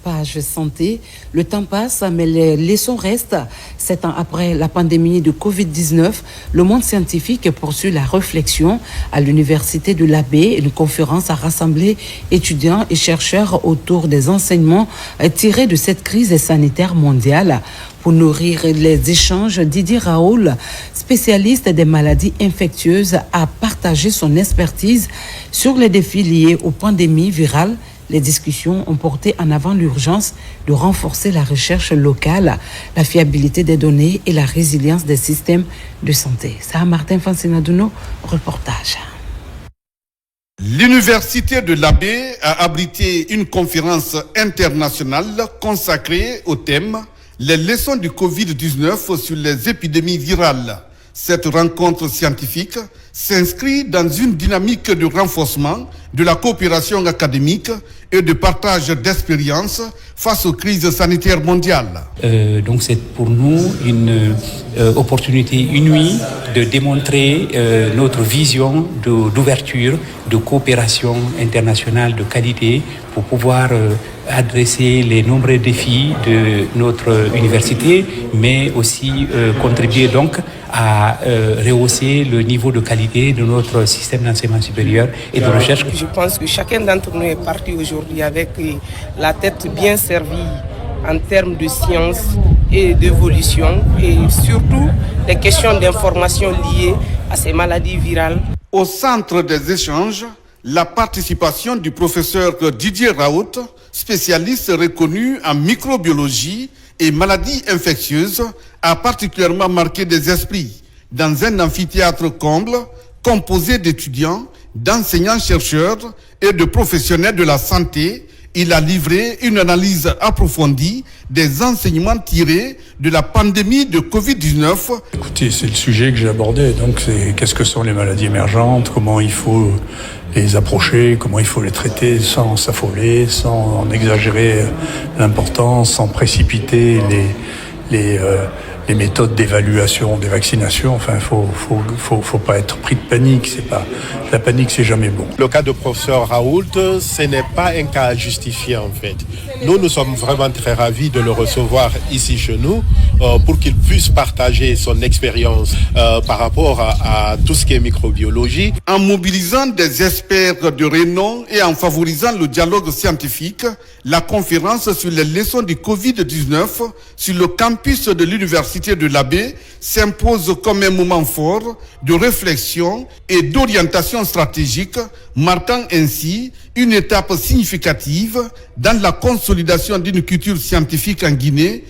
Page santé, le temps passe, mais les leçons restent. 7 ans après la pandémie de Covid-19, le monde scientifique poursuit la réflexion. À l'université de l'Abbé, une conférence a rassemblé étudiants et chercheurs autour des enseignements tirés de cette crise sanitaire mondiale. Pour nourrir les échanges, Didier Raoul, spécialiste des maladies infectieuses, a partagé son expertise sur les défis liés aux pandémies virales. Les discussions ont porté en avant l'urgence de renforcer la recherche locale, la fiabilité des données et la résilience des systèmes de santé. Ça, Martin Fansinaduno, reportage. L'université de l'Abbé a abrité une conférence internationale consacrée au thème « Les leçons du Covid-19 sur les épidémies virales ». Cette rencontre scientifique s'inscrit dans une dynamique de renforcement de la coopération académique et de partage d'expériences face aux crises sanitaires mondiales. Donc c'est pour nous une opportunité inouïe de démontrer notre vision d'ouverture, de coopération internationale de qualité pour pouvoir adresser les nombreux défis de notre université, mais aussi contribuer donc à rehausser le niveau de qualité de notre système d'enseignement supérieur et de recherche. Je pense que chacun d'entre nous est parti aujourd'hui avec la tête bien servie en termes de science et d'évolution et surtout des questions d'information liées à ces maladies virales. Au centre des échanges, la participation du professeur Didier Raoult, spécialiste reconnu en microbiologie et maladies infectieuses, a particulièrement marqué des esprits. Dans un amphithéâtre comble, composé d'étudiants, d'enseignants-chercheurs et de professionnels de la santé, il a livré une analyse approfondie des enseignements tirés de la pandémie de Covid-19. Écoutez, c'est le sujet que j'ai abordé. Donc, c'est qu'est-ce que sont les maladies émergentes, comment il faut les approcher, comment il faut les traiter sans s'affoler, sans en exagérer l'importance, sans précipiter les méthodes d'évaluation des vaccinations. Enfin, faut pas être pris de panique. La panique, c'est jamais bon. Le cas de professeur Raoult, ce n'est pas un cas à justifier en fait. Nous sommes vraiment très ravis de le recevoir ici chez nous pour qu'il puisse partager son expérience par rapport à tout ce qui est microbiologie. En mobilisant des experts de renom et en favorisant le dialogue scientifique, la conférence sur les leçons du Covid-19 sur le campus de l'université de l'Abbé s'impose comme un moment fort de réflexion et d'orientation stratégique, marquant ainsi une étape significative dans la consolidation d'une culture scientifique en Guinée